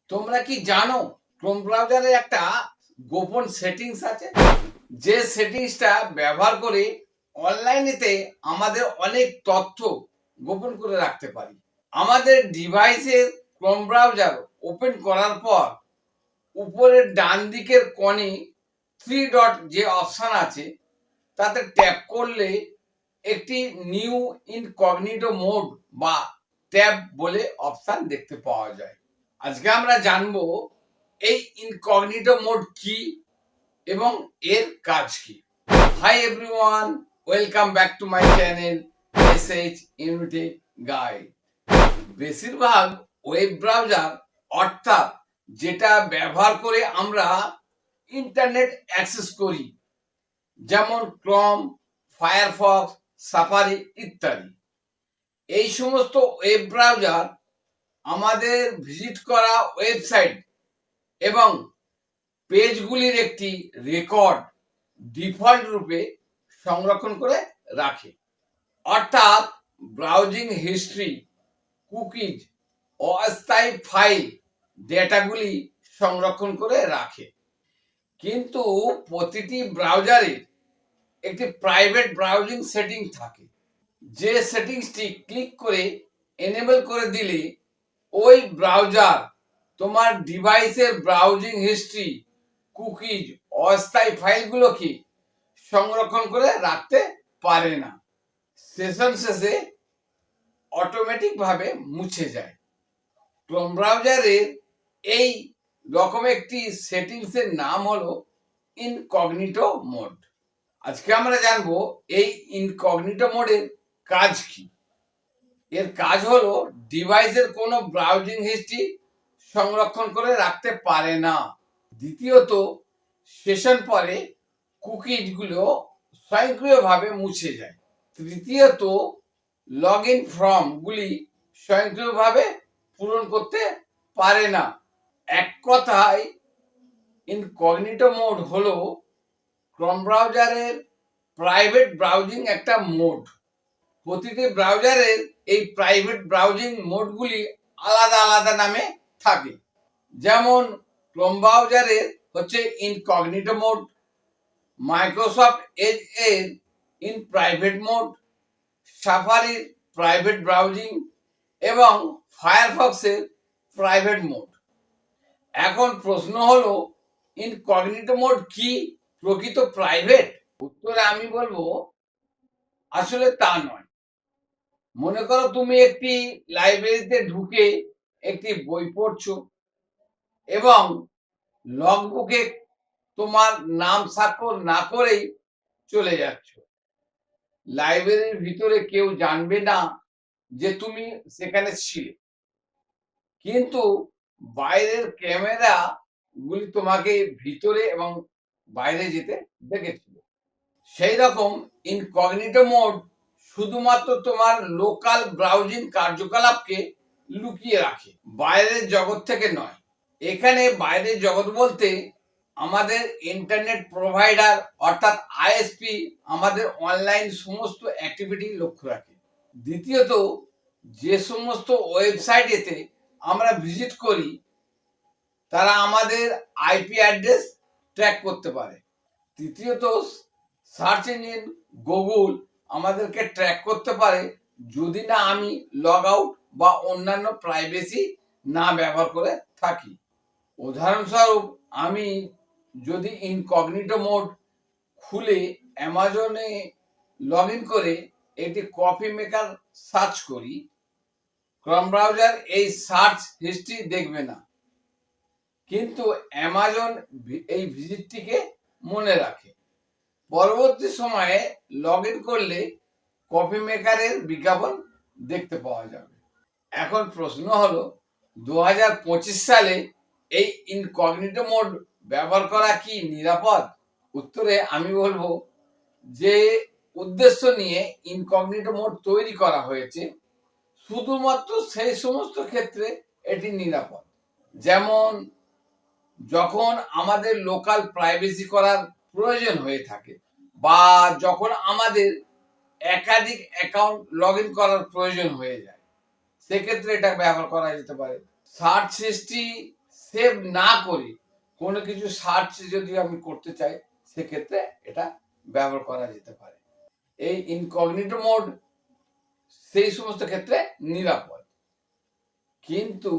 তোমরা কি জানো ক্রোম ব্রাউজারে একটা গোপন সেটিংস আছে, যে সেটিংসটা ব্যবহার করে অনলাইনেতে আমাদের অনেক তথ্য গোপন করে রাখতে পারি। আমাদের ডিভাইসের ক্রোম ব্রাউজার ওপেন করার পর উপরের ডান দিকের কোণে থ্রি ডট যে অপশন আছে তাতে ট্যাপ করলে একটি নিউ ইনকগনিটো মোড বা ট্যাব বলে অপশন দেখতে পাওয়া যায়। আজকে আমরা জানবো এই ইনকগনিটো মোড কি এবং এর কাজ কি। Hi everyone, welcome back to my channel SH unity guide. বেশিরভাগ ওয়েব ব্রাউজার অর্থাৎ যেটা ব্যবহার করে আমরা ইন্টারনেট অ্যাক্সেস করি, যেমন ক্রোম, ফায়ারফক্স, সাফারি ইত্যাদি, এই সমস্ত ওয়েব ব্রাউজার আমাদের ভিজিট করা ওয়েবসাইট এবং পেজগুলির একটি রেকর্ড ডিফল্ট রূপে সংরক্ষণ করে রাখে। অর্থাৎ ব্রাউজিং হিস্ট্রি, কুকিজ, অস্থায়ী ফাইল ডেটাগুলি সংরক্ষণ করে রাখে। কিন্তু প্রতিটি ব্রাউজারের একটি প্রাইভেট ব্রাউজিং সেটিং থাকে, যে সেটিংসটি ক্লিক করে এনেবল করে দিলে ওই ব্রাউজার তোমার ডিভাইসের ব্রাউজিং হিস্ট্রি, কুকিজ, অস্থায়ী ফাইলগুলোকে সংরক্ষণ করে রাখতে পারে না। সেশন শেষে অটোমেটিকভাবে মুছে যায়। ক্রোম ব্রাউজারের এই রকম একটি সেটিংসের নাম হলো ইনকগনিটো মোড। আজকে আমরা জানবো এই ইনকগনিটো মোডের কাজ কি। এর কাজ হলো ডিভাইসের কোনো ব্রাউজিং হিস্ট্রি সংরক্ষণ করে রাখতে পারে না। দ্বিতীয়ত, সেশন পরে কুকিজগুলো স্বয়ংক্রিয়ভাবে মুছে যায়। তৃতীয়ত, লগ ইন ফর্মগুলি স্বয়ংক্রিয়ভাবে পূরণ করতে পারে না। এক কথায় ইনকগনিটো মোড হলো ক্রোম ব্রাউজারের প্রাইভেট ব্রাউজিং একটা মোড। প্রতিটি ব্রাউজারের এই প্রাইভেট ব্রাউজিং মোডগুলি আলাদা আলাদা নামে থাকে। যেমন ক্রোম ব্রাউজারের হচ্ছে ইনকগনিটো মোড, মাইক্রোসফট এজ এর ইন প্রাইভেট মোড, সাফারির প্রাইভেট ব্রাউজিং এবং ফায়ারফক্সের প্রাইভেট মোড। এখন প্রশ্ন হলো, ইনকগনিটো মোড কি প্রকৃত প্রাইভেট? উত্তরে আমি বলবো আসলে তা নয়। মনে করো তুমি একটি লাইব্রেরিতে ঢুকে একটি বই পড়ছো এবং লগবুকে তোমার নাম স্বাক্ষর না করেই চলে যাচ্ছ। লাইব্রেরির ভিতরে কেউ জানবে না যে তুমি সেখানে ছিলে, কিন্তু বাইরের ক্যামেরা গুলি তোমাকে ভিতরে এবং বাইরে যেতে দেখেছিল। সেই রকম ইনকগনিটো মোড শুধুমাত্র তোমার লোকাল ব্রাউজিং কার্যকলাপকে লুকিয়ে রাখে, বাইরের জগৎ থেকে নয়। এখানে বাইরের জগৎ বলতে আমাদের ইন্টারনেট প্রোভাইডার অর্থাৎ আইএসপি আমাদের অনলাইন সমস্ত অ্যাক্টিভিটি লক্ষ্য রাখে। দ্বিতীয়ত, যে সমস্ত ওয়েবসাইটেতে আমরা ভিজিট করি তারা আমাদের আইপি অ্যাড্রেস ট্র্যাক করতে পারে। তৃতীয়ত, সার্চ ইঞ্জিন গুগল আমাদেরকে ট্র্যাক করতে পারে যদি না আমি লগ আউট বা অন্যান্য প্রাইভেসি না ব্যবহার করে থাকি। উদাহরণস্বরূপ, আমি যদি ইনকগনিটো মোড খুলে অ্যামাজনে লগ ইন করে একটি কফি মেকার সার্চ করি, ক্রোম ব্রাউজার এই সার্চ হিস্ট্রি দেখবে না, কিন্তু অ্যামাজন এই ভিজিটটিকে মনে রাখে। পরবর্তী সময়ে লগ ইন করলে কফি মেকারের বিজ্ঞাপন দেখতে পাওয়া যাবে। এখন প্রশ্ন হলো, 2025 সালে এই ইনকগনিটো মোড ব্যবহার করা কি নিরাপদ? উত্তরে আমি বলবো যে উদ্দেশ্য নিয়ে ইনকগনিটো মোড তৈরি করা হয়েছে শুধুমাত্র সেই সমস্ত ক্ষেত্রে এটি নিরাপদ, যেমন যখন আমাদের লোকাল প্রাইভেসি করার প্রয়োজন হয়ে থাকে বা যখন আমাদের একাধিক অ্যাকাউন্ট লগ ইন করার প্রয়োজন হয়ে যায়, সেক্ষেত্রে এটা ব্যবহার করা যেতে পারে। সার্চ হিস্ট্রি সেভ না করে কোনো কিছু সার্চ যদি আমি করতে চাই, সেক্ষেত্রে এটা ব্যবহার করা যেতে পারে। এই ইনকগনিটো মোড সেই সমস্ত ক্ষেত্রে নিরাপদ। কিন্তু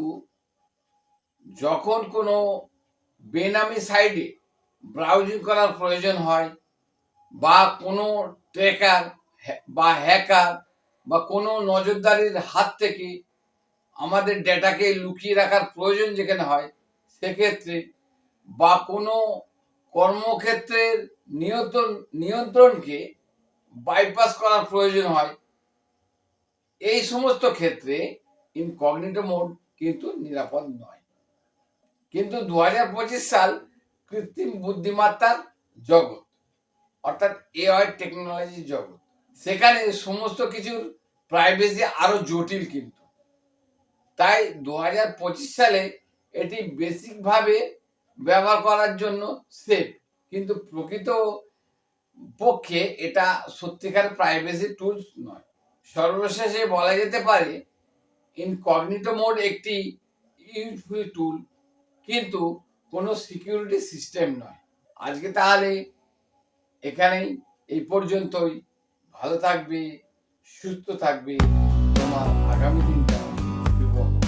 যখন কোনো বেনামি সাইটে ব্রাউজিং করার প্রয়োজন হয়, বা কোনো ট্র্যাকার বা হ্যাকার বা কোনো নজরদারির হাত থেকে আমাদের ডেটাকে লুকিয়ে রাখার প্রয়োজন যেখানে হয়, সেক্ষেত্রে বা কোনো কর্মক্ষেত্রের নিয়ন্ত্রণকে বাইপাস করার প্রয়োজন হয়, এই সমস্ত ক্ষেত্রে ইনকগনিটো মোড কিন্তু নিরাপদ নয়। কিন্তু 2025 সাল কৃত্রিম বুদ্ধিমত্তার জগৎ, অর্থাৎ এআই টেকনোলজির জগৎ। সেখানে সমস্ত কিছুর প্রাইভেসি আরো জটিল। কিন্তু তাই 2025 সালে এটি বেসিকভাবে ব্যবহার করার জন্য সেফ, কিন্তু প্রকৃত পক্ষে এটা সত্যিকার প্রাইভেসি টুলস নয়। সর্বশেষে বলা যেতে পারে ইনকগনিটো মোড একটি ইউজফুল টুল, কিন্তু কোনো সিকিউরিটি সিস্টেম নয়। আজকে তাহলে এখানেই, এই পর্যন্তই। ভালো থাকবে, সুস্থ থাকবে, তোমার আগামী দিনটা শুভ হোক।